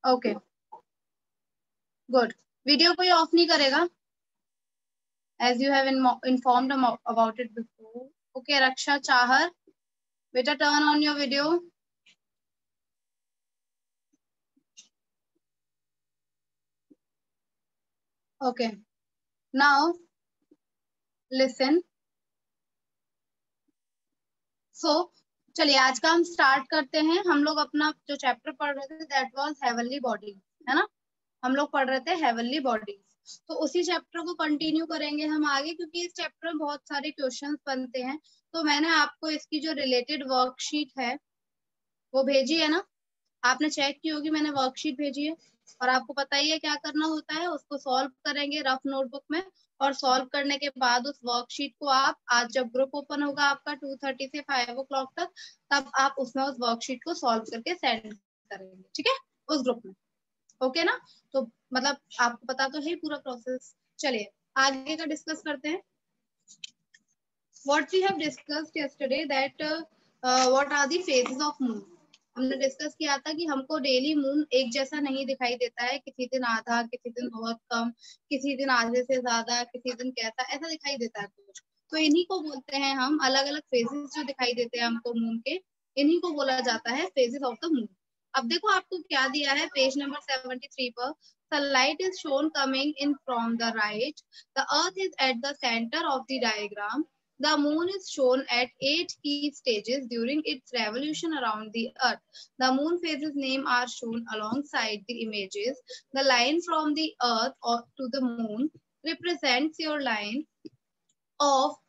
Okay good. Video कोई of नहीं करेगा as you have informed about it before. Okay, Raksha Chahar, beta turn on your video. Okay, now listen. So चलिए आज का हम start करते हैं। हम लोग अपना जो चैप्टर पढ़ रहे थे दैट वाज हेवनली बॉडी, है ना। हम लोग पढ़ रहे थे हेवनली बॉडी, तो उसी चैप्टर को कंटिन्यू करेंगे हम आगे, क्योंकि इस चैप्टर में बहुत सारे क्वेश्चंस बनते हैं। तो मैंने आपको इसकी जो रिलेटेड वर्कशीट है वो भेजी है ना, आपने चेक की होगी, मैंने वर्कशीट भेजी है और आपको पता ही है क्या करना होता है। उसको सॉल्व करेंगे रफ नोटबुक में, और सॉल्व करने के बाद उस वर्कशीट को आप आज जब ग्रुप ओपन होगा आपका 2:30 से 5 o'clock तक, तब आप उसमें उस वर्कशीट को सॉल्व करके सेंड करेंगे, ठीक है, उस ग्रुप में। ओके ना, तो मतलब आपको पता तो है पूरा प्रोसेस। चलिए आगे का डिस्कस करते हैं। What we have discussed yesterday that what are the phases of moon। हमने डिस्कस किया था कि हमको डेली मून एक जैसा नहीं दिखाई देता है, किसी दिन आधा, किसी दिन बहुत कम, किसी दिन आधे से ज्यादा, किसी दिन कैसा, ऐसा दिखाई देता है कुछ। तो इन्हीं को बोलते हैं हम, अलग अलग फेजेस जो दिखाई देते हैं हमको मून के, इन्हीं को बोला जाता है फेजेस ऑफ द मून। अब देखो आपको क्या दिया है पेज नंबर 73 पर। Sunlight is shown coming in from the right. The earth is at the center of the diagram. The moon is shown at 8 key stages during its revolution around the earth. The moon phases names are shown alongside the images. The line from the earth to the moon represents your line of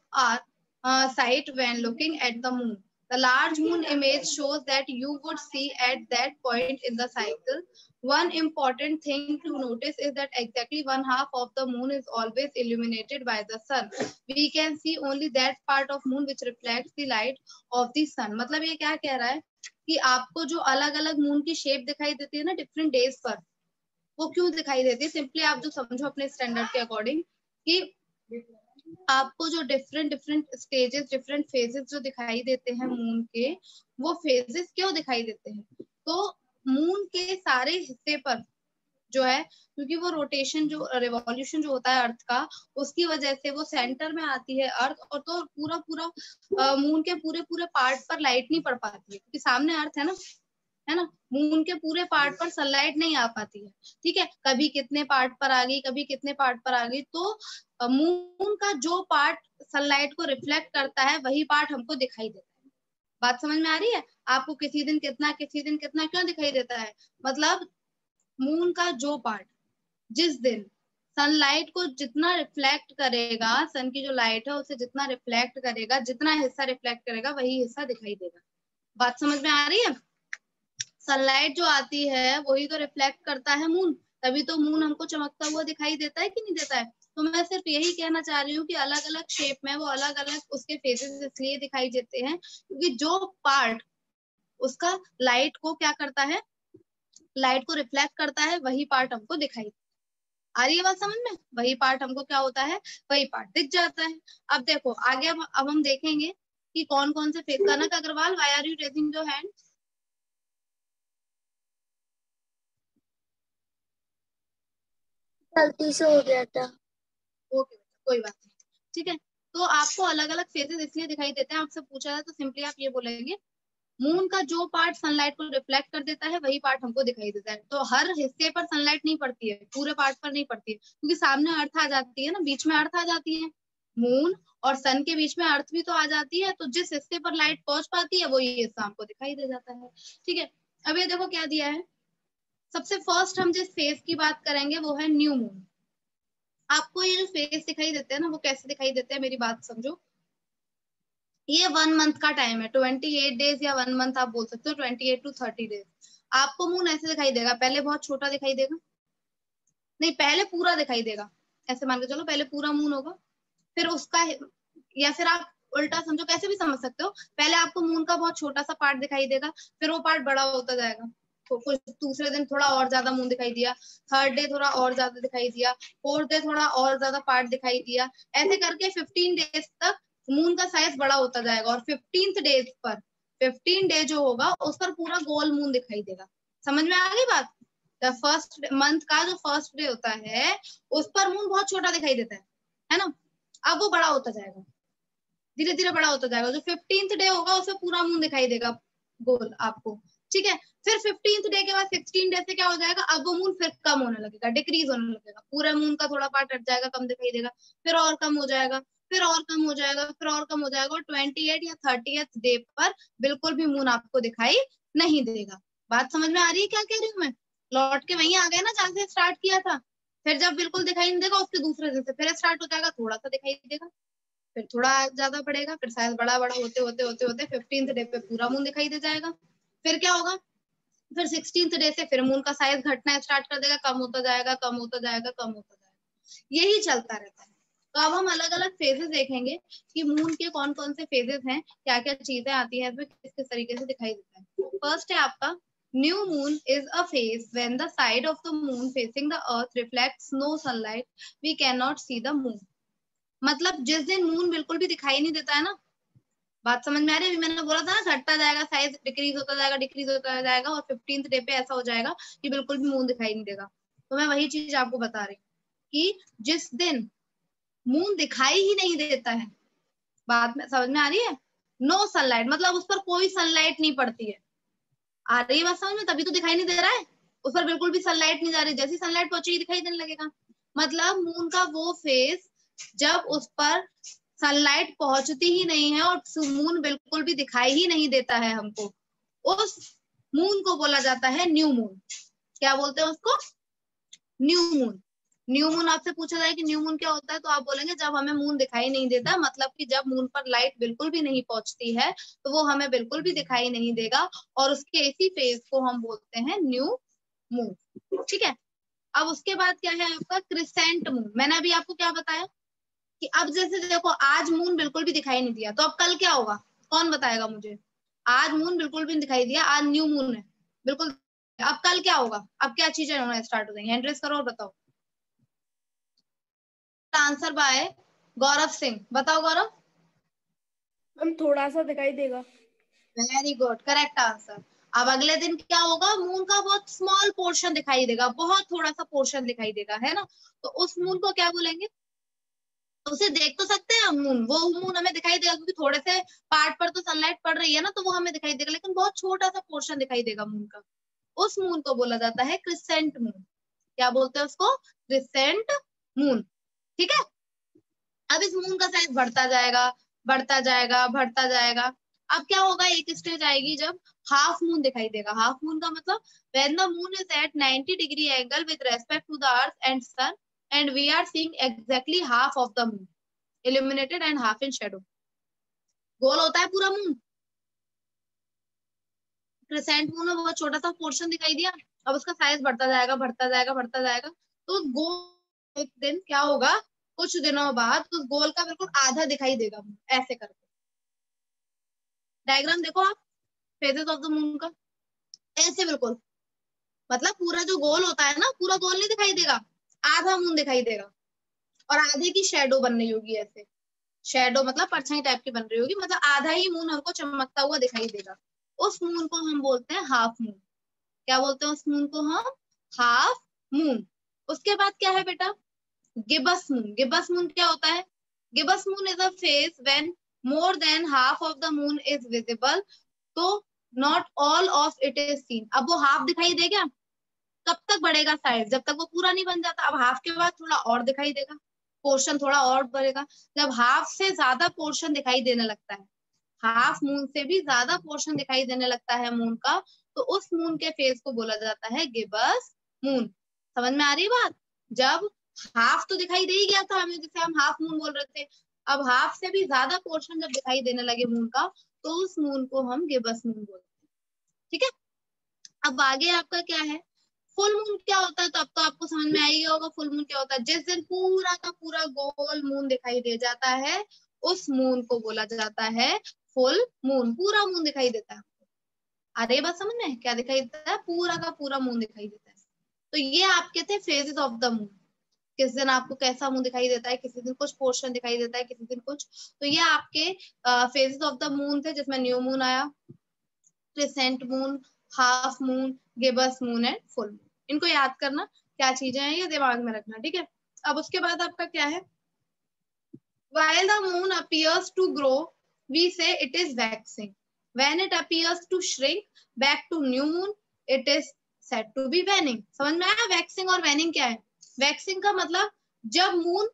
sight when looking at the moon. The large moon image shows that you would see at that point in the cycle. One important thing to notice is that exactly one half of the moon is always illuminated by the sun. We can see only that part of moon which reflects the light of the sun. मतलब ये क्या कह रहा है कि आपको जो अलग अलग मून की शेप दिखाई देती है ना डिफरेंट डेज पर, वो क्यों दिखाई देती है, सिंपली आप जो समझो अपने स्टैंडर्ड के अकॉर्डिंग कि आपको जो different different stages, different phases जो दिखाई देते हैं मून के, वो फेजेस क्यों दिखाई देते हैं, तो मून के सारे हिस्से पर जो है, क्योंकि वो रोटेशन जो रिवॉल्यूशन जो होता है अर्थ का, उसकी वजह से वो सेंटर में आती है अर्थ, और तो पूरा पूरा मून के पूरे पूरे पार्ट पर लाइट नहीं पड़ पाती है, क्योंकि सामने अर्थ है ना, मून के पूरे पार्ट पर सनलाइट नहीं आ पाती है, ठीक है, कभी कितने पार्ट पर आ गई, कभी कितने पार्ट पर आ गई। तो मून का जो पार्ट सनलाइट को रिफ्लेक्ट करता है वही पार्ट हमको दिखाई देता है। बात समझ में आ रही है आपको, किसी दिन कितना, किसी दिन कितना क्यों दिखाई देता है, मतलब मून का जो पार्ट जिस दिन सनलाइट को जितना रिफ्लेक्ट करेगा, सन की जो लाइट है उसे जितना रिफ्लेक्ट करेगा, जितना हिस्सा रिफ्लेक्ट करेगा वही हिस्सा दिखाई देगा। बात समझ में आ रही है, सनलाइट जो आती है वही तो रिफ्लेक्ट करता है मून, तभी तो मून हमको चमकता हुआ दिखाई देता है कि नहीं देता है। तो मैं सिर्फ यही कहना चाह रही हूँ कि अलग अलग शेप में वो अलग अलग उसके फेसेस इसलिए दिखाई देते हैं क्योंकि जो पार्ट उसका लाइट को क्या करता है, लाइट को रिफ्लेक्ट करता है, वही पार्ट हमको दिखाई देता है। आ रही है बात समझ में, वही पार्ट हमको क्या होता है, वही पार्ट दिख जाता है। अब देखो आगे अब हम देखेंगे कि कौन कौन से face. Kanak Agarwal, why are you raising your hand? गलती से हो गया था। ओके कोई बात नहीं, ठीक है। तो आपको अलग अलग फेजेस इसलिए दिखाई देते हैं, आपसे पूछा जाए तो सिंपली आप ये बोलेंगे मून का जो पार्ट सनलाइट को रिफ्लेक्ट कर देता है वही पार्ट हमको दिखाई देता है। तो हर हिस्से पर सनलाइट नहीं पड़ती है, पूरे पार्ट पर नहीं पड़ती है, क्योंकि सामने अर्थ आ जाती है ना, बीच में अर्थ आ जाती है, मून और सन के बीच में अर्थ भी तो आ जाती है, तो जिस हिस्से पर लाइट पहुंच पाती है वही हिस्सा हमको दिखाई दे जाता है, ठीक है। अब ये देखो क्या दिया है, सबसे फर्स्ट हम जिस फेज की बात करेंगे वो है न्यू मून। आपको ये जो फेज दिखाई देते हैं ना, वो कैसे दिखाई देते हैं मेरी बात समझो। ये 1 मंथ का टाइम है, 28 डेज या 1 मंथ आप बोल सकते हो, 28 to 30 डेज। आपको मून ऐसे दिखाई देगा, पहले बहुत छोटा दिखाई देगा, नहीं पहले पूरा दिखाई देगा, ऐसे मान के चलो पहले पूरा मून होगा, फिर उसका, या फिर आप उल्टा समझो, कैसे भी समझ सकते हो, पहले आपको मून का बहुत छोटा सा पार्ट दिखाई देगा, फिर वो पार्ट बड़ा होता जाएगा, तो कुछ दूसरे दिन थोड़ा और ज्यादा मून दिखाई दिया, थर्ड डे थोड़ा और ज्यादा दिखाई दिया, फोर्थ डे थोड़ा और ज्यादा पार्ट दिखाई दिया, ऐसे करके 15 डेज तक मून का साइज बड़ा होता जाएगा, और 15th डेज पर 15 डे जो होगा उस पर पूरा गोल मून दिखाई देगा। समझ में आ गई बात? जब फर्स्ट मंथ का जो फर्स्ट डे होता है उस पर मून बहुत छोटा दिखाई देता है ना। अब वो बड़ा होता जाएगा, धीरे धीरे बड़ा होता जाएगा। जो 15th डे होगा उसमें पूरा मून दिखाई देगा गोल आपको, ठीक है। फिर 15th डे के बाद 16 डे से क्या हो जाएगा, अब वो मून फिर कम होने लगेगा, डिक्रीज होने लगेगा, पूरे मून का थोड़ा पार्ट हट जाएगा, कम दिखाई देगा, फिर और कम हो जाएगा, फिर और कम हो जाएगा, फिर और कम हो जाएगा, और 28 या 30th डे पर बिल्कुल भी मून आपको दिखाई नहीं देगा। बात समझ में आ रही है क्या कह रही हूँ मैं? लौट के वहीं आ गए ना जहाँ से स्टार्ट किया था। फिर जब बिल्कुल दिखाई नहीं देगा उसके दूसरे दिन से फिर स्टार्ट हो जाएगा, थोड़ा सा दिखाई देगा, फिर थोड़ा ज्यादा बढ़ेगा, फिर साइज बड़ा बड़ा होते होते होते होते 15th डे पे पूरा मून दिखाई दे जाएगा। फिर क्या होगा, फिर 16th डे से फिर मून का साइज घटना स्टार्ट कर देगा, कम होता जाएगा, कम होता जाएगा, कम होता जाएगा, यही चलता रहता है। तो अब हम अलग अलग फेजेस देखेंगे कि मून के कौन कौन से फेजेस हैं, क्या क्या चीजें आती है इसमें, किस किस तरीके से दिखाई देता है। फर्स्ट है आपका new moon is a phase when the side of the moon facing the earth reflects no sunlight, we can not see the moon. मतलब जिस दिन मून बिल्कुल भी दिखाई नहीं देता है ना, बात समझ में आ रही है? अभी मैंने बोला था ना घटता जाएगा, साइज डिक्रीज होता जाएगा, डिक्रीज होता जाएगा, और 15th डे पे ऐसा हो जाएगा कि बिल्कुल भी मून दिखाई नहीं देगा। तो मैं वही चीज आपको बता रही हूँ कि जिस दिन मून दिखाई ही नहीं देता है, बात में समझ में आ रही है? नो सनलाइट मतलब उस पर कोई सनलाइट नहीं पड़ती है। आ रही है बात समझ में? तभी तो दिखाई नहीं दे रहा है, उस पर बिल्कुल भी सनलाइट नहीं जा रही, जैसी सनलाइट पहुंचेगी दिखाई देने लगेगा। मतलब मून का वो फेज जब उस पर सनलाइट पहुंचती ही नहीं है और मून बिल्कुल भी दिखाई ही नहीं देता है हमको, उस मून को बोला जाता है न्यू मून। क्या बोलते हैं उसको? New moon. न्यू मून आपसे पूछा जाए कि न्यू मून क्या होता है, तो आप बोलेंगे जब हमें मून दिखाई नहीं देता, मतलब कि जब मून पर लाइट बिल्कुल भी नहीं पहुंचती है तो वो हमें बिल्कुल भी दिखाई नहीं देगा, और उसके इसी फेज को हम बोलते हैं न्यू मून, ठीक है। अब उसके बाद क्या है आपका क्रिसेंट मून। मैंने अभी आपको क्या बताया कि अब जैसे देखो आज मून बिल्कुल भी दिखाई नहीं दिया, तो अब कल क्या होगा, कौन बताएगा मुझे? आज मून बिल्कुल भी नहीं दिखाई दिया, आज न्यू मून है बिल्कुल, अब कल क्या होगा, अब क्या चीजें होना स्टार्ट हो जाएंगी? हैंड रेस करो और बताओ। आंसर बाय गौरव सिंह, बताओ गौरव। हम थोड़ा सा दिखाई देगा। Very good, correct answer. अब अगले दिन क्या होगा, मून का बहुत स्मॉल पोर्शन दिखाई देगा, बहुत थोड़ा सा पोर्शन दिखाई देगा, है ना। तो उस मून को क्या बोलेंगे? उसे देख तो सकते हैं हम मून, वो मून हमें दिखाई देगा क्योंकि थोड़े से पार्ट पर तो सनलाइट पड़ रही है ना, तो वो हमें दिखाई देगा, लेकिन बहुत छोटा सा पोर्शन दिखाई देगा मून का। उस मून को बोला जाता है क्रिसेंट मून। क्या बोलते हैं उसको? क्रिसेंट मून, ठीक है। अब इस मून का साइज बढ़ता जाएगा, बढ़ता जाएगा, बढ़ता जाएगा। अब क्या होगा, एक स्टेज आएगी जब हाफ मून दिखाई देगा। हाफ मून का मतलब when the moon is at 90 degree angle with respect to the earth and sun and we are seeing exactly half of the moon illuminated and half in shadow। गोल होता है पूरा moon, crescent moon में बहुत छोटा सा portion दिखाई दिया, अब उसका साइज बढ़ता जाएगा, बढ़ता जाएगा, बढ़ता जाएगा। तो गोल एक दिन क्या होगा, कुछ दिनों बाद उस गोल का बिल्कुल आधा दिखाई देगा ऐसे करके। डायग्राम देखो आप फेजेस ऑफ द मून का, ऐसे बिल्कुल, मतलब पूरा जो गोल होता है ना, पूरा गोल नहीं दिखाई देगा, आधा मून दिखाई देगा, और आधे की शेडो बन रही होगी ऐसे। शेडो मतलब परछाई टाइप की बन रही होगी, मतलब आधा ही मून हमको चमकता हुआ दिखाई देगा। उस मून को हम बोलते हैं हाफ मून। क्या बोलते हैं उस मून को हम? Half moon. उसके बाद क्या है बेटा? Gibbs moon. गिबस मून क्या होता है? Gibbous moon is a phase when more than half of the moon is visible, तो not all of it is seen. अब वो हाफ दिखाई दे गया, कब तक बढ़ेगा साइज? जब तक वो पूरा नहीं बन जाता। अब हाफ के बाद थोड़ा और दिखाई देगा, पोर्शन थोड़ा और बढ़ेगा। जब हाफ से ज्यादा पोर्शन दिखाई देने लगता है, हाफ मून से भी ज्यादा पोर्शन दिखाई देने लगता है मून का, तो उस मून के फेज को बोला जाता है गिबस मून। समझ में आ रही बात? जब हाफ तो दिखाई दे ही गया था हमें, जिसे हम हाफ मून बोल रहे थे, अब हाफ से भी ज्यादा पोर्शन जब दिखाई देने लगे मून का, तो उस मून को हम गिबस मून बोलते हैं, ठीक है। अब आगे आपका क्या है, फुल मून क्या होता है? तो अब तो आपको समझ में आ ही होगा फुल मून क्या होता है। जिस दिन पूरा का पूरा गोल मून दिखाई दे जाता है, उस मून को बोला जाता है फुल मून। पूरा मून दिखाई देता है। अरे बस समझ में क्या दिखाई देता है? पूरा का पूरा मून दिखाई देता है। तो ये आपके थे फेजेस ऑफ द मून। किस दिन आपको कैसा मून दिखाई देता है, किसी दिन कुछ पोर्शन दिखाई देता है, किसी दिन कुछ। तो ये आपके फेजेस ऑफ द मून थे, जिसमें न्यू मून आया, crescent moon, half moon, gibbous moon and full moon. इनको याद करना क्या चीजें हैं, ये दिमाग में रखना, ठीक है। अब उसके बाद आपका क्या है, while the moon appears to grow we say it is waxing, when it appears to shrink back to new moon it is said to be waning। समझ में आया वैक्सिंग और वैनिंग क्या है? वैक्सिंग का मतलब जब मून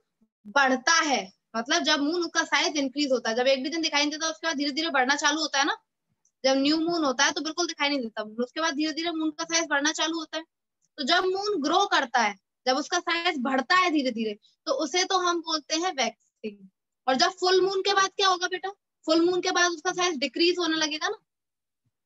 बढ़ता है, मतलब जब मून का साइज इंक्रीज होता है, जब एक भी दिन दिखाई नहीं देता उसके बाद धीरे धीरे बढ़ना चालू होता है ना, जब न्यू मून होता है तो बिल्कुल दिखाई नहीं देता मून, उसके बाद धीरे धीरे मून का साइज बढ़ना चालू होता है। तो जब मून ग्रो करता है, जब उसका साइज बढ़ता है धीरे धीरे, तो उसे तो हम बोलते हैं वैक्सिंग। और जब फुल मून के बाद क्या होगा बेटा, फुल मून के बाद उसका साइज डिक्रीज होने लगेगा ना,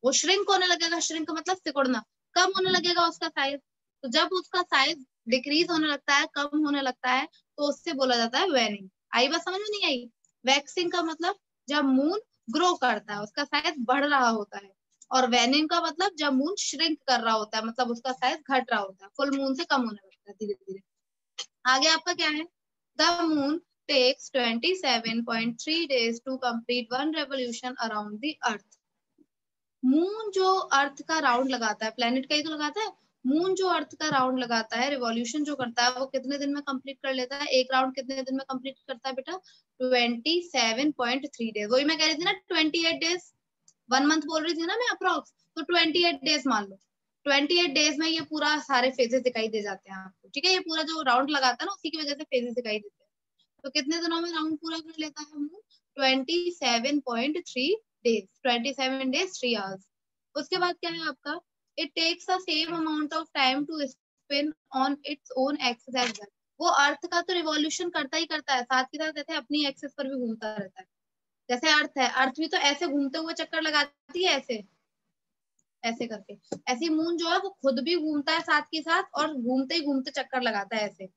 वो श्रिंक होने लगेगा, श्रिंक का मतलब सिकुड़ना, कम होने लगेगा उसका साइज। तो जब उसका साइज डिक्रीज होने लगता है, कम होने लगता है, तो उससे बोला जाता है वेनिंग। आई बात समझ में नहीं आई? वैक्सिंग का मतलब जब मून ग्रो करता है, उसका साइज बढ़ रहा होता है, और वेनिंग का मतलब जब मून श्रिंक कर रहा होता है, मतलब उसका साइज घट रहा होता है, फुल मून से कम होने लगता है धीरे धीरे। आगे आपका क्या है, the moon takes 27.3 days to complete one revolution around the earth। Moon जो अर्थ का राउंड लगाता है, प्लेनेट का ही तो लगाता है, मून जो अर्थ का राउंड लगाता है, रिवॉल्यूशन जो करता है, वो कितने दिन में कंप्लीट कर लेता है? एक राउंड कितने दिन में कंप्लीट करता है बेटा? 27.3 डेज। वही मैं कह रही थी ना 28 डेज, 1 मंथ बोल रही थी ना मैं अप्रोक्स, तो 28 डेज मान लो। 28 डेज में ये पूरा सारे फेजेस दिखाई दे जाते हैं आपको, ठीक है। ये पूरा जो राउंड लगाता है ना, उसी की वजह से फेजेस दिखाई देते हैं। तो कितने दिनों में राउंड पूरा कर लेता है मून? 27.3 days, 27 days 3 hours. उसके बाद क्या है आपका, it takes the same amount of time to spin on its own axis as well. वो अर्थ का तो रिवॉल्यूशन करता ही करता है, साथ के साथ जैसे अपनी एक्सिस पर भी घूमता रहता है। जैसे अर्थ है, अर्थ भी तो ऐसे घूमते हुए चक्कर लगाती है, ऐसे ऐसे करके। ऐसी मून जो है वो खुद भी घूमता है साथ के साथ, और घूमते ही घूमते चक्कर लगाता है ऐसे।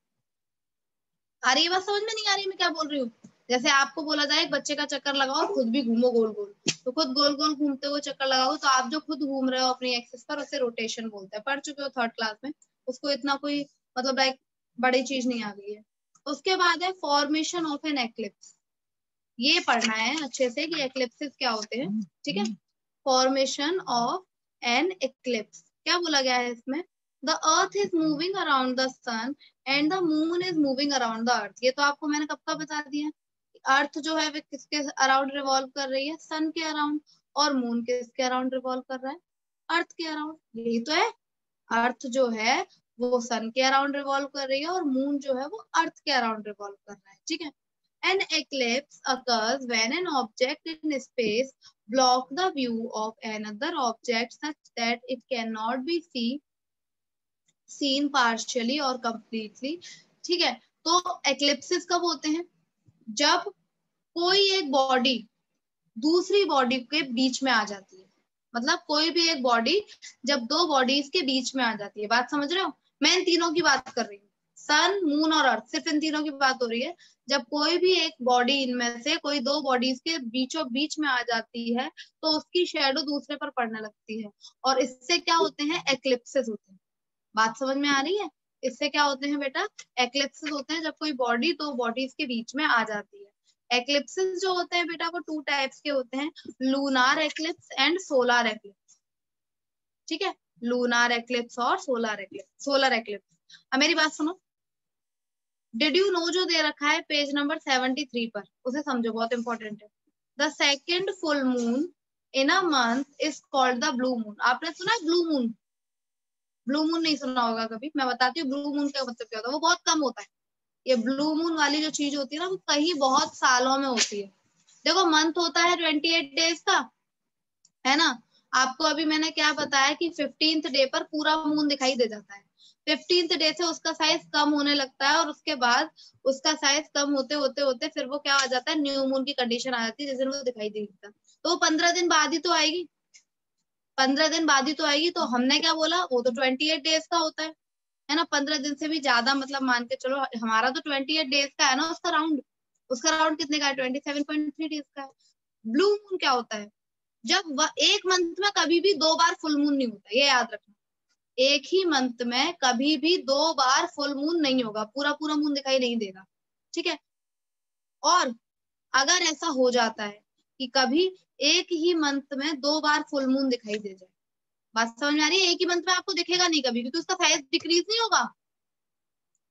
आ रही है बात समझ में? नहीं आ रही मैं क्या बोल रही हूँ? जैसे आपको बोला जाए एक बच्चे का चक्कर लगाओ, खुद भी घूमो गोल गोल, तो खुद गोल गोल घूमते हुए चक्कर लगाओ, तो आप जो खुद घूम रहे हो अपनी एक्सिस पर, उसे रोटेशन बोलते हैं। पढ़ चुके हो 3rd क्लास में, उसको इतना कोई मतलब लाइक बड़ी चीज नहीं आ गई है। उसके बाद है फॉर्मेशन ऑफ एन एक्लिप्स। ये पढ़ना है अच्छे से कि एक्लिप्सिस क्या होते हैं, ठीक है। फॉर्मेशन ऑफ एन एक्लिप्स क्या बोला गया है इसमें? The earth is moving around the sun and the moon is moving around the earth. ये तो आपको मैंने कब का बता दिया। अर्थ जो है वो किसके अराउंड रिवॉल्व कर रही है? सन के अराउंड। और मून किसके अराउंड रिवॉल्व कर रहा है? अर्थ के अराउंड। यही तो है, अर्थ जो है वो सन के अराउंड रिवॉल्व कर रही है, और मून जो है वो अर्थ के अराउंड रिवॉल्व कर रहा है, ठीक है। An eclipse occurs when an object in space blocks the view of another object such that it cannot be seen partially or completely। ठीक है, तो eclipses कब होते हैं? जब कोई एक बॉडी दूसरी बॉडी के बीच में आ जाती है। मतलब कोई भी एक बॉडी जब दो बॉडीज के बीच में आ जाती है, बात समझ रहे हो? मैं इन तीनों की बात कर रही हूँ, सन मून और अर्थ, सिर्फ इन तीनों की बात हो रही है। जब कोई भी एक बॉडी इनमें से कोई दो बॉडीज के बीचों बीच में आ जाती है, तो उसकी शेडो दूसरे पर पड़ने लगती है, और इससे क्या होते हैं? एक्लिप्सेस होते हैं। बात समझ में आ रही है? इससे क्या होते हैं बेटा? एक्लिप्सेस होते हैं, जब कोई बॉडी दो बॉडीज के बीच में आ जाती है। एक्लिप्सेस जो होते हैं बेटा वो 2 टाइप्स के होते हैं, lunar eclipse and solar eclipse, ठीक है। लूनार एक्लिप्स और सोलर एक्लिप्स। सोलर एक्लिप्स, अब मेरी बात सुनो। डिड यू नो जो दे रखा है पेज नंबर 73 पर, उसे समझो, बहुत इंपॉर्टेंट है। The second full moon in a month is called the blue moon. आपने सुना है ब्लू मून? ब्लू मून नहीं सुना होगा कभी, मैं बताती हूँ ब्लू मून का मतलब क्या होता है। वो बहुत कम होता है, ये ब्लू मून वाली जो चीज होती है ना, वो कहीं बहुत सालों में होती है। देखो मंथ होता है 28 डेज का, है ना। आपको अभी मैंने क्या बताया कि 15th डे पर पूरा मून दिखाई दे जाता है। 15th डे से उसका साइज कम होने लगता है, और उसके बाद उसका साइज कम होते होते होते फिर वो क्या आ जाता है? न्यू मून की कंडीशन आ जाती है, जिस दिन वो दिखाई देता है। तो 15 दिन बाद ही तो आएगी, 15 दिन बाद ही तो आएगी। तो हमने क्या बोला, वो तो 28 डेज का होता है ना। 15 दिन से भी ज्यादा, मतलब मान के चलो हमारा तो 28 डेज का है ना उसका राउंड। उसका राउंड कितने का है? 27.3 डेज का है। ब्लू मून क्या होता है? जब एक मंथ में कभी भी 2 बार फुल मून नहीं होता, ये याद रखना। एक ही मंथ में कभी भी 2 बार फुल मून नहीं होगा, पूरा पूरा मून दिखाई नहीं देगा, ठीक है। और अगर ऐसा हो जाता है कि कभी एक ही मंथ में 2 बार फुल मून दिखाई दे जाए, बात समझ में आ रही है? एक ही मंथ में आपको दिखेगा नहीं कभी, क्योंकि उसका साइज डिक्रीज नहीं होगा।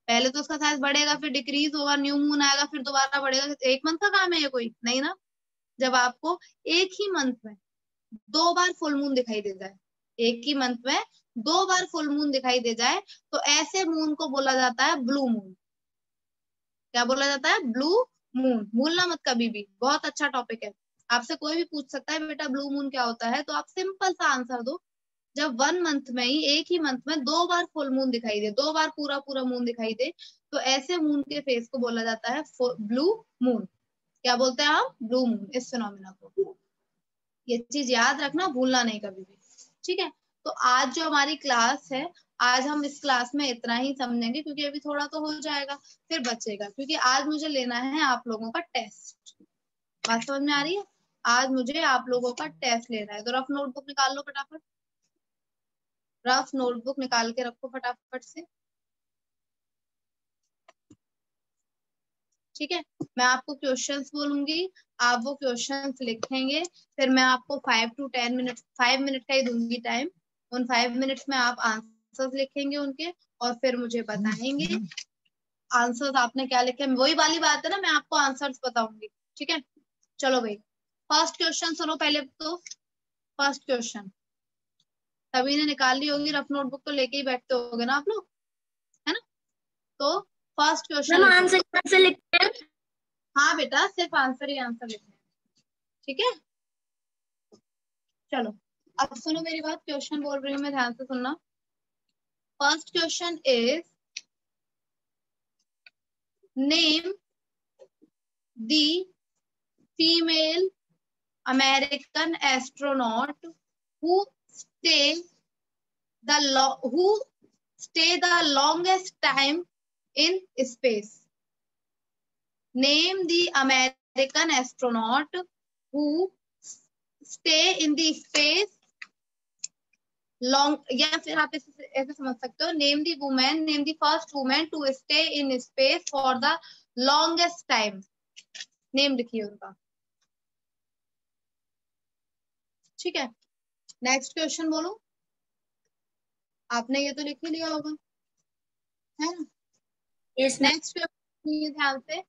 पहले तो उसका साइज बढ़ेगा, फिर डिक्रीज होगा, न्यू मून आएगा, फिर दोबारा बढ़ेगा। एक मंथ का काम है ये कोई नहीं ना। जब आपको एक ही मंथ में 2 बार फुल मून दिखाई दे जाए, एक ही मंथ में 2 बार फुल मून दिखाई दे जाए, तो ऐसे मून को बोला जाता है ब्लू मून। क्या बोला जाता है? Blue moon. भूलना मत कभी भी, बहुत अच्छा टॉपिक है। आपसे कोई भी पूछ सकता है बेटा ब्लू मून क्या होता है, तो आप सिंपल सा आंसर दो। जब 1 मंथ में ही, एक ही मंथ में 2 बार फुल मून दिखाई दे, 2 बार पूरा पूरा मून दिखाई दे, तो ऐसे मून के फेस को बोला जाता है ब्लू मून। क्या बोलते हैं हम? ब्लू मून, इस फिनोमिना को। ये चीज याद रखना, भूलना नहीं कभी भी, ठीक है। तो आज जो हमारी क्लास है, आज हम इस क्लास में इतना ही समझेंगे, क्योंकि अभी थोड़ा तो हो जाएगा, फिर बचेगा, क्योंकि आज मुझे लेना है आप लोगों का टेस्ट। बात समझ में आ रही है? आज मुझे आप लोगों का टेस्ट लेना है, तो रफ नोटबुक निकाल लो फटाफट, रफ नोटबुक निकाल के रखो फटाफट से, ठीक है। मैं आपको क्वेश्चंस बोलूंगी, आप वो क्वेश्चंस लिखेंगे, फिर मैं आपको 5 to 10 मिनट, 5 मिनट का ही दूंगी टाइम। उन 5 मिनट्स में आप आंसर्स लिखेंगे उनके, और फिर मुझे बताएंगे आंसर्स आपने क्या लिखे। वही वाली बात है ना, मैं आपको आंसर्स बताऊंगी, ठीक है। चलो भाई, फर्स्ट क्वेश्चन सुनो पहले तो। फर्स्ट क्वेश्चन सभी ने निकाल ली होगी, रफ नोटबुक तो लेके ही बैठते होगे ना आप लोग, है ना? तो फर्स्ट क्वेश्चन मैम लिखो। आंसर कैसे लिखते हैं? हाँ बेटा, सिर्फ आंसर ही आंसर लिखना है, ठीक है। चलो अब सुनो मेरी बात, क्वेश्चन बोल रही हूँ मैं, ध्यान से सुनना। First question is, name the female American astronaut who stay who stay the longest time in space. Name the American astronaut who stay in the space long, या फिर आप ऐसे समझ सकते हो, name the women, name the first women to stay in space for the longest time. Name लिखिए उनका, ठीक है। नेक्स्ट क्वेश्चन बोलो, आपने ये तो लिख ही लिया होगा, है ना? Yes ma'am. नेक्स्ट क्वेश्चन ध्यान से,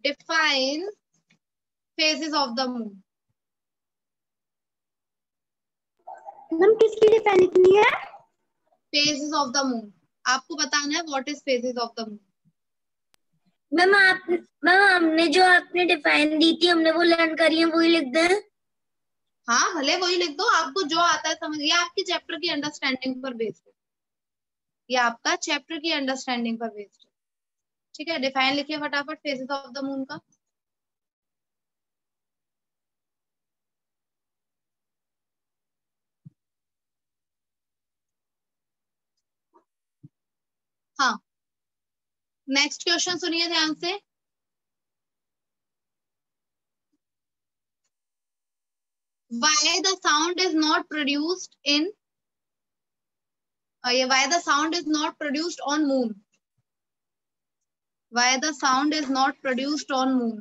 define phases of the moon. Ma'am किसकी डिफाइन लिखनी है? फेजेस ऑफ द मून, आपको बताना है what is phases of the moon. Ma'am हमने जो आपने डिफाइन दी थी, हमने वो लर्न करी है, वही लिख दें? हाँ भले वही लिख दो, आपको जो आता है समझ, ये आपकी चैप्टर की अंडरस्टैंडिंग पर बेस्ड है, ये आपका चैप्टर की अंडरस्टैंडिंग पर बेस्ड है, ठीक है। डिफाइन लिखिए फटाफट फेजेस ऑफ द मून का। हाँ, नेक्स्ट क्वेश्चन सुनिए ध्यान से। Why the sound is not produced in why the sound is not produced on moon? Why the sound is not produced on moon?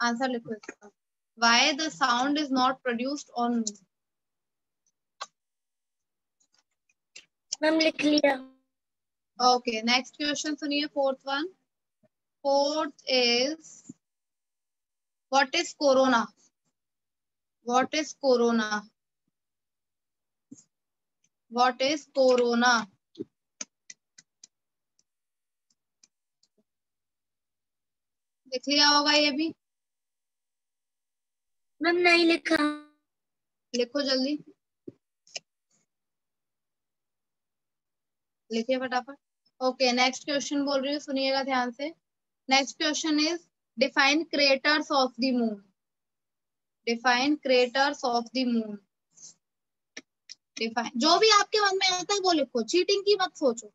Answer लिखो इसका। Why the sound is not produced on moon? Ma'am लिख लिया। Okay, next question सुनिए, fourth one. Fourth is, what is corona? What is corona? What is corona? लिख लिया होगा ये भी, मैम नहीं लिखा। लिखो जल्दी, लिखिए फटाफट। ओके, नेक्स्ट क्वेश्चन बोल रही हूँ, सुनिएगा ध्यान से। Next question is, define craters of the moon. Define craters of the moon. Define, जो भी आपके मन में आता है वो लिखो, चीटिंग की मत सोचो,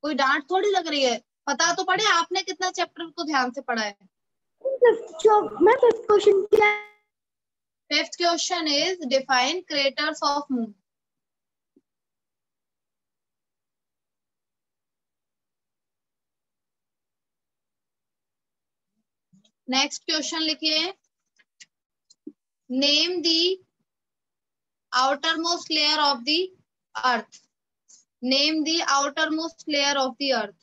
कोई डांट थोड़ी लग रही है। पता तो पड़े आपने कितना चैप्टर को ध्यान से पढ़ा है। मैं फिफ्थ क्वेश्चन क्या? Fifth question is, define craters of moon. Next question लिखिए, name the outermost layer of the earth. Name the outermost layer of the earth.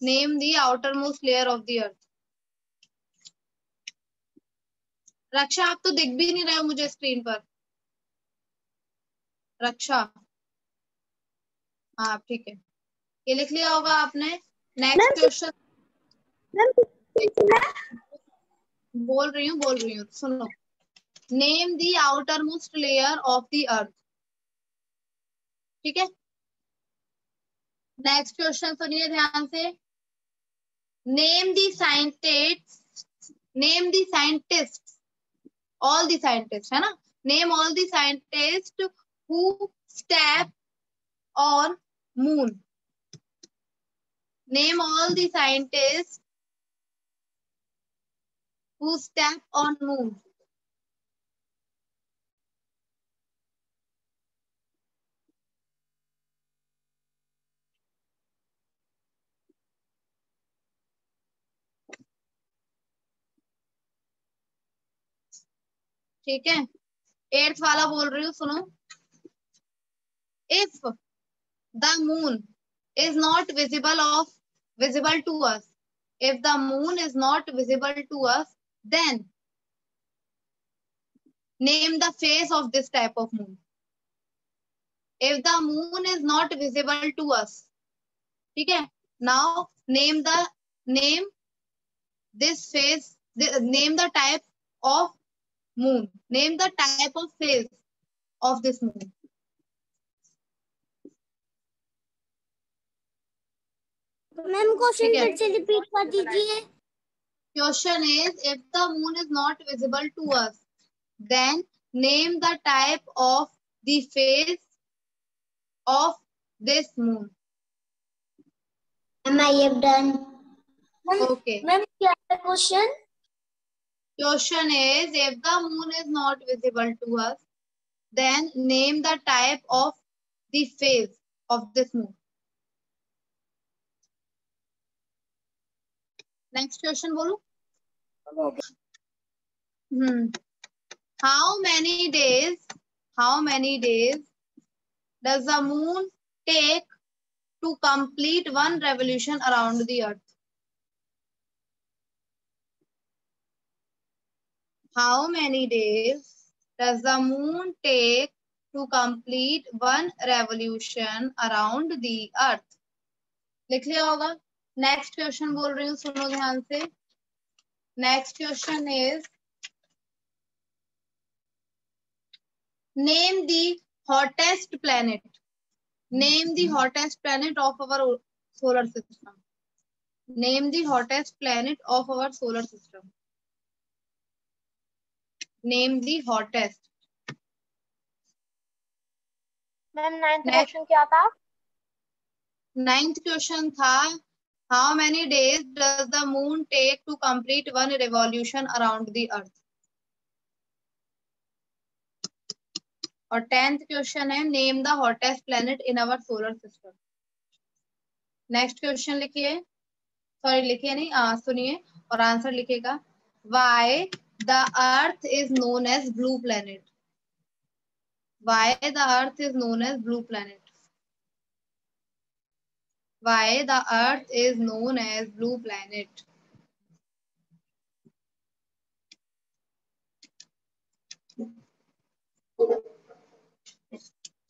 Name the outermost layer of the earth. रक्षा, आप तो दिख भी नहीं रहे हो मुझे स्क्रीन पर. रक्षा, हाँ ठीक है, ये लिख लिया होगा आपने. Next question. बोल रही हूँ सुनो. Name the outer most layer of the earth. ठीक है. नेक्स्ट क्वेश्चन सुनिए ध्यान से. Name the scientist all the scientist, है ना. Name all the scientist who step on moon. Name all the scientist who step on moon. ठीक है. 8th वाला बोल रही हूँ, सुनो. If the moon is not visible to us, if the moon is not visible to us, then name the face of this type of moon. If the moon is not visible to us, ठीक है. Now name this face. Name the type of moon. Name the type of face of this moon. Ma'am question फिर से repeat कर दीजिए. Question is, if the moon is not visible to us, then name the type of the face of this moon. Ma'am, I have done. Okay. Ma'am, क्या है question? Question is, if the moon is not visible to us, then name the type of the face of this moon. Next question बोलूं? How many days does the moon take to complete one revolution around the earth? How many days does the moon take to complete one revolution around the earth? लिख लिया होगा. Next question बोल रही हूँ, सुनो ध्यान से. Next question is, name the hottest planet. Name the hottest planet of our solar system. Name the hottest planet of our solar system. Name the hottest. Ma'am 9th question क्या था? 9th question था, how many days does the moon take to complete one revolution around the earth? और 10th question है, name the hottest planet in our solar system. Next question लिखिए, sorry लिखिए नहीं, सुनिए और आंसर लिखिएगा. Why the earth is known as blue planet? Why the earth is known as blue planet? Why the earth is known as blue planet?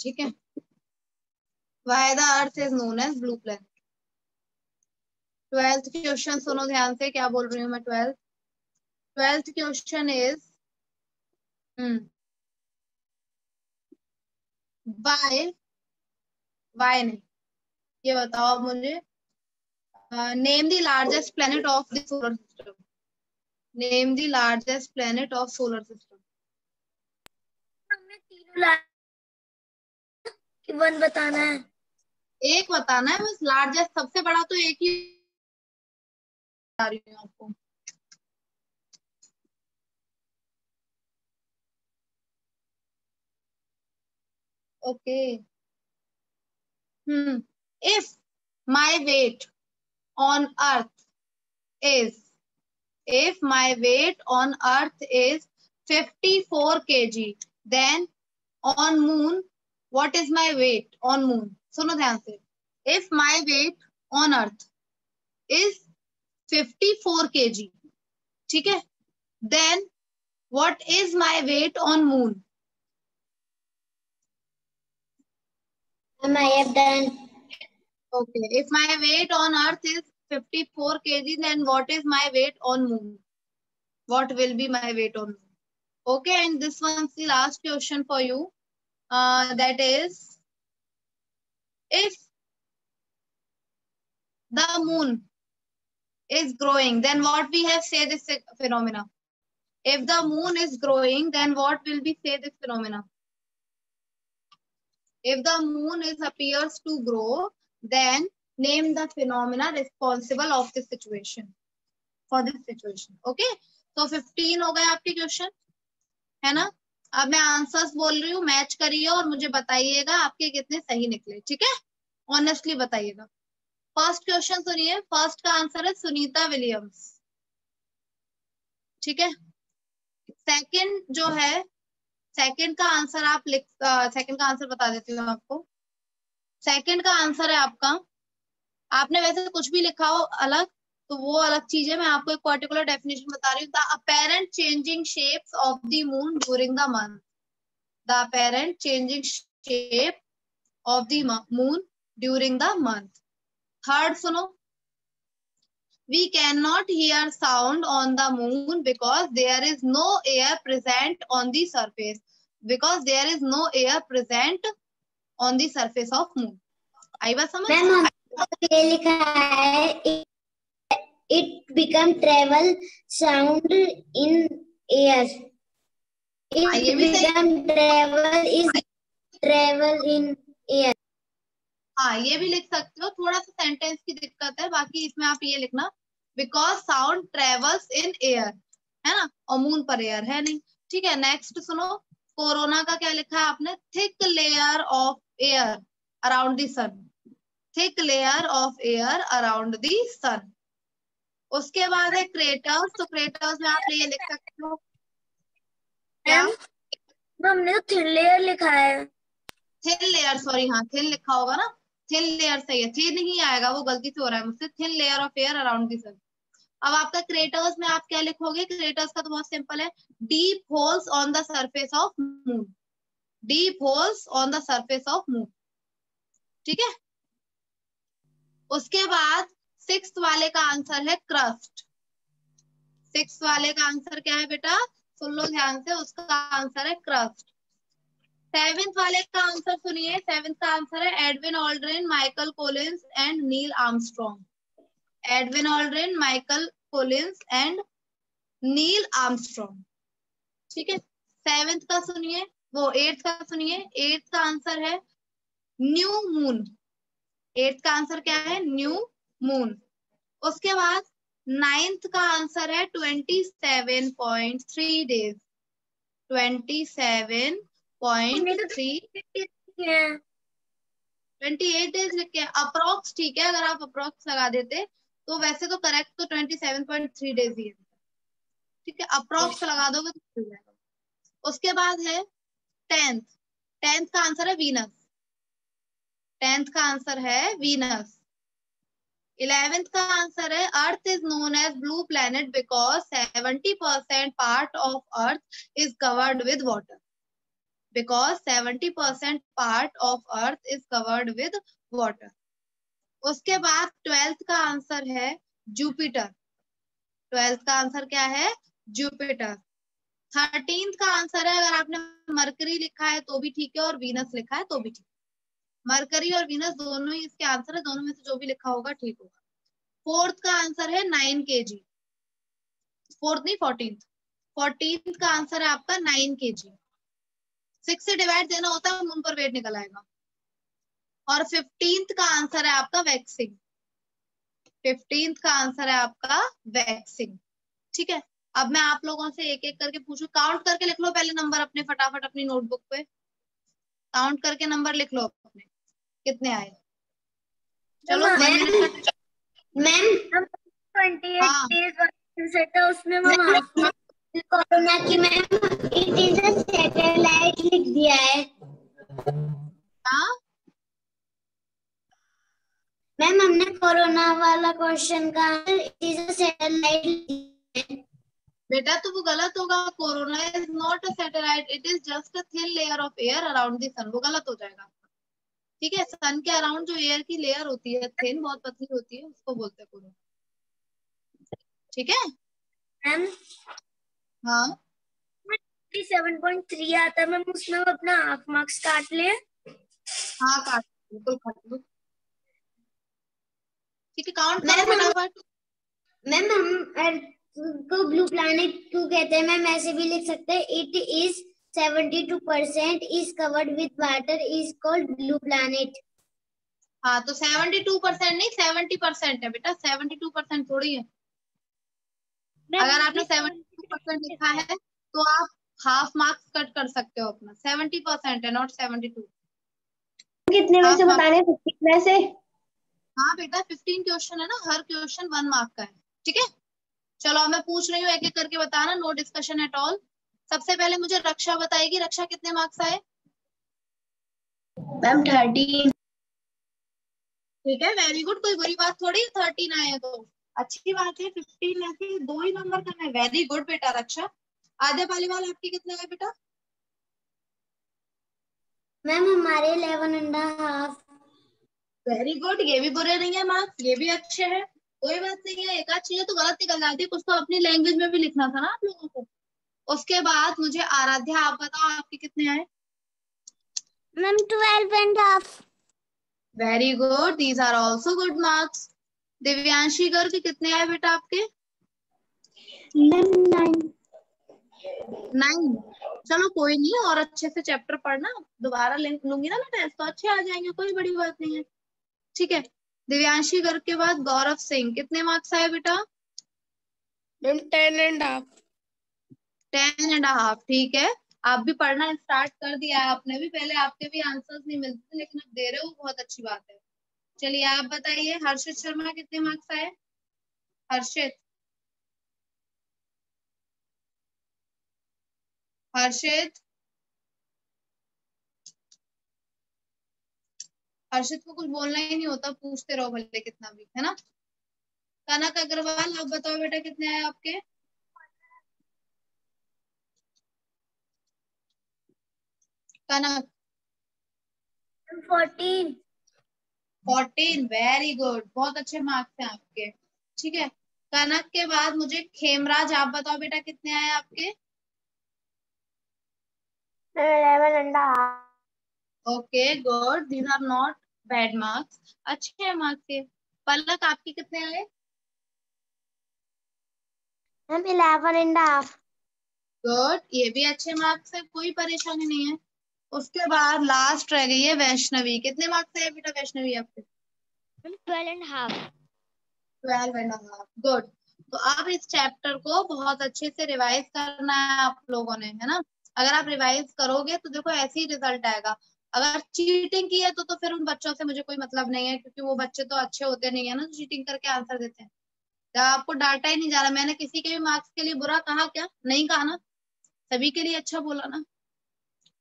ठीक है. Why the earth is known as blue planet? 12th question सुनो ध्यान से, क्या बोल रही हूँ मैं. 12th क्वेश्चन इज, वाई नहीं, ये बताओ मुझे. Name the largest planet of the solar system. Name the largest planet of solar system. हमें तीनों वन बताना है. एक बताना है बस. लार्जेस्ट सबसे बड़ा तो एक ही बता रही हूँ आपको. Okay. If my weight on earth is, if my weight on earth is 54 kg. Then on moon, what is my weight on moon? सुनो ध्यान से. If my weight on earth is 54 kg, ठीक है, then what is my weight on moon? I have done. Okay, if my weight on earth is 54 kg, then what is my weight on moon? What will be my weight on moon? Okay, and this one's the last question for you. That is, if the moon is growing, then what we have say this phenomena? If the moon is growing, then what will we say this phenomena? If the moon is appears to grow, then name the phenomena responsible of this situation. For this situation. Okay, तो 15 हो गए आपके question, है ना? अब मैं answers बोल रही हूँ, मैच करिए और मुझे बताइएगा आपके कितने सही निकले. ठीक है, ऑनेस्टली बताइएगा. फर्स्ट क्वेश्चन सुनिए. फर्स्ट का आंसर है सुनीता विलियम्स. ठीक है. सेकंड जो है, सेकंड का आंसर आप लिख, सेकंड का आंसर बता देती हूँ आपको. सेकंड का आंसर है आपका, आपने वैसे कुछ भी लिखा हो अलग तो वो अलग चीज है, मैं आपको एक पर्टिकुलर डेफिनेशन बता रही हूँ. The apparent changing shapes of the moon during the month. The apparent changing shape of the moon during the month. Third सुनो. We cannot hear sound on the moon because there is no air present on the surface. Because there is no air present on the surface of moon. आई बात समझ? Ma'am ये लिखा है it become travel sound in air. It become travel in air. हाँ, ये भी लिख सकते हो. थोड़ा सा सेंटेंस की दिक्कत है, बाकी इसमें आप ये लिखना because sound travels in air, है ना, और मून पर एयर है नहीं. ठीक है. नेक्स्ट सुनो. कोरोना का क्या लिखा है आपने? Thick layer of air around the sun. Thick layer of air around the sun. उसके बाद है क्रेटर्स. तो क्रेटर्स में आप ये लिख सकते हो क्या? हमने तो थिन लेयर लिखा है. थिन लेयर, सॉरी, हाँ थिन लिखा होगा ना. थिन लेयर सही है, थिन नहीं आएगा, वो गलती से हो रहा है मुझसे. Thin layer of air around the sun. अब आपका क्रेटर्स में आप क्या लिखोगे? क्रेटर्स का तो बहुत सिंपल है. Deep holes on the surface of moon. Deep holes on the surface of moon. ठीक है. उसके बाद सिक्स्थ वाले का आंसर है क्रस्ट. सिक्स्थ वाले का आंसर क्या है बेटा? सुन लो ध्यान से. उसका आंसर है क्रस्ट. सेवेंथ वाले का आंसर सुनिए. सेवेंथ का आंसर है Edwin Aldrin, Michael Collins and Neil Armstrong. Edwin Aldrin, Michael Collins and Neil Armstrong. ठीक है. सेवेंथ का सुनिए, वो एट्थ का सुनिए. एट्थ का आंसर है न्यू मून. एट्थ का आंसर क्या है? New moon. उसके बाद नाइन्थ का आंसर है 27.3 डेज. 27.3 28 डेज लिख के अप्रोक्स. ठीक है, अगर आप अप्रोक्स लगा देते तो वैसे तो करेक्ट तो 27.3 डेज ही है. ठीक है, अप्रोक्स लगा दोगे तो मिल जाएगा. उसके बाद है टेंथ. टेंथ का आंसर है वीनस. टेंथ का आंसर है वीनस. 11th का आंसर है earth is known as blue planet because 70% part of earth is covered with water. Because 70% part of earth is covered with water. उसके बाद 12th का answer है Jupiter. 12th का answer क्या है? जुपिटर. 13th का आंसर है, अगर आपने मरकरी लिखा है तो भी ठीक है और वीनस लिखा है तो भी ठीक है. मरकरी और वीनस दोनों ही इसके आंसर है. दोनों में से जो भी लिखा होगा ठीक होगा. 4th का आंसर है 9 kg. 4th नहीं 14th. 14th का आंसर है आपका 9 kg. 6 से डिवाइड देना होता है, मून पर वेट निकल आएगा. और 15th का आंसर है आपका वैक्सिंग. 15th का आंसर है आपका वैक्सिंग. ठीक है. अब मैं आप लोगों से एक एक करके पूछूं. काउंट करके लिख लो पहले नंबर अपने फटाफट अपनी नोटबुक पे. काउंट करके नंबर लिख लो अपने, कितने आए. चलो 1 मिनट का. मैम 28 हाँ डेज सेट है उसमें मैम कोरोना की मैम क्वेश्चन का answer it is a satellite. बेटा तो वो गलत होगा, corona is not a satellite, it is just a thin layer of air around the sun, वो गलत हो जाएगा। ठीक है, सन के अराउंड जो एयर की लेयर होती है थिन, बहुत पतली होती है, उसको बोलते हैं कोरोना। ठीक है मैम हाँ 7.3 आता मैम, उसमें वो अपना हाफ मार्क्स काट ले। हाँ काट, बिल्कुल काट लो। ठीक है, काउंट करो मैम फटाफट। मैम हम अर्थ को ब्लू प्लैनेट क्यों कहते हैं मैम, ऐसे भी लिख सकते हैं, it is 72% is covered with water is called blue planet. हाँ तो 72% नहीं 70% है बेटा, 72% थोड़ी है। अगर आपने 72% लिखा है तो आप हाफ मार्क्स कट कर सकते हो अपना, 70% है नॉट 72। कितने में हाफ से मार्क्स, बताने, 15 में से? हाँ बेटा 15 क्वेश्चन है ना, हर क्वेश्चन 1 मार्क का है। ठीक है, चलो अब मैं पूछ रही हूँ, एक एक करके बताना, नो डिस्कशन एट ऑल। सबसे पहले मुझे रक्षा बताएगी, रक्षा कितने मार्क्स आए? मैम 13। ठीक है, वेरी गुड, कोई बुरी बात थोड़ी 13 आए तो अच्छी बात है। 15 में से 2 ही नंबर कम है, वेरी गुड बेटा रक्षा। आधे पालीवाल आपके कितने आए बेटा? मैम हमारे 11.5। वेरी गुड, ये भी बुरे नहीं है मार्क्स, ये भी अच्छे हैं, कोई बात नहीं है। एक आध चीजें तो गलत निकल जाती है, कुछ तो अपनी लैंग्वेज में भी लिखना था ना आप लोगों को। उसके बाद मुझे आराध्या आप बताओ, आपके कितने आए? Ma'am 12.5। Very good, these are also good marks. Divyanshi Garg कितने आए बेटा आपके? मैम 9। 9। चलो कोई नहीं, और अच्छे से चैप्टर पढ़ना, दोबारा लिंक लूंगी ना मैं टेस्ट तो अच्छे आ जाएंगे, कोई बड़ी बात नहीं है। ठीक है, दिव्यांशी गर्ग के बाद गौरव सिंह, कितने मार्क्स आए बेटा? मैम 10.5। 10.5, ठीक है। आप भी पढ़ना स्टार्ट कर दिया है आपने भी, पहले आपके भी आंसर्स नहीं मिलते थे लेकिन अब दे रहे हो, बहुत अच्छी बात है। चलिए आप बताइए, हर्षित शर्मा कितने मार्क्स आए? हर्षित, हर्षित, हर्षित को कुछ बोलना ही नहीं होता, पूछते रहो भले कितना भी, है ना। कनक अग्रवाल आप बताओ बेटा, कितने आए आपके? कनक 14। 14, वेरी गुड, बहुत अच्छे मार्क्स हैं आपके। ठीक है, कनक के बाद मुझे खेमराज आप बताओ बेटा, कितने आए आपके? 11.5। Okay good, these are not bad marks, अच्छे हैं मार्क्स के। पलक आपके कितने आए? मैम 11.5। गुड, ये भी अच्छे मार्क्स है, कोई परेशानी नहीं है। उसके बाद लास्ट रह गई है वैष्णवी, कितने मार्क्स है बेटा वैष्णवी आपके? मैम 12.5। 12.5, गुड। तो अब इस चैप्टर को बहुत अच्छे से रिवाइज करना है आप लोगों ने, है ना। अगर आप रिवाइज करोगे तो देखो ऐसे ही रिजल्ट आएगा। अगर चीटिंग की है तो फिर उन बच्चों से मुझे कोई मतलब नहीं है, क्योंकि वो बच्चे तो अच्छे होते नहीं है ना जो चीटिंग करके आंसर देते हैं। जब आपको डांटा ही नहीं जा रहा, मैंने किसी के भी मार्क्स के लिए बुरा कहा क्या? नहीं कहा ना, सभी के लिए अच्छा बोला ना।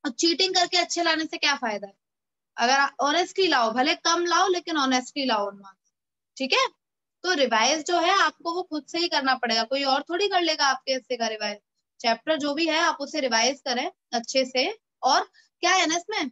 और चीटिंग करके अच्छे लाने से क्या फायदा है? अगर ऑनेस्टली लाओ, भले कम लाओ लेकिन ऑनेस्टली लाओ उन मार्क्स। ठीक है, तो रिवाइज जो है आपको वो खुद से ही करना पड़ेगा, कोई और थोड़ी कर लेगा आपके हिस्से का रिवाइज। चैप्टर जो भी है आप उसे रिवाइज करें अच्छे से। और क्या है ना इसमें,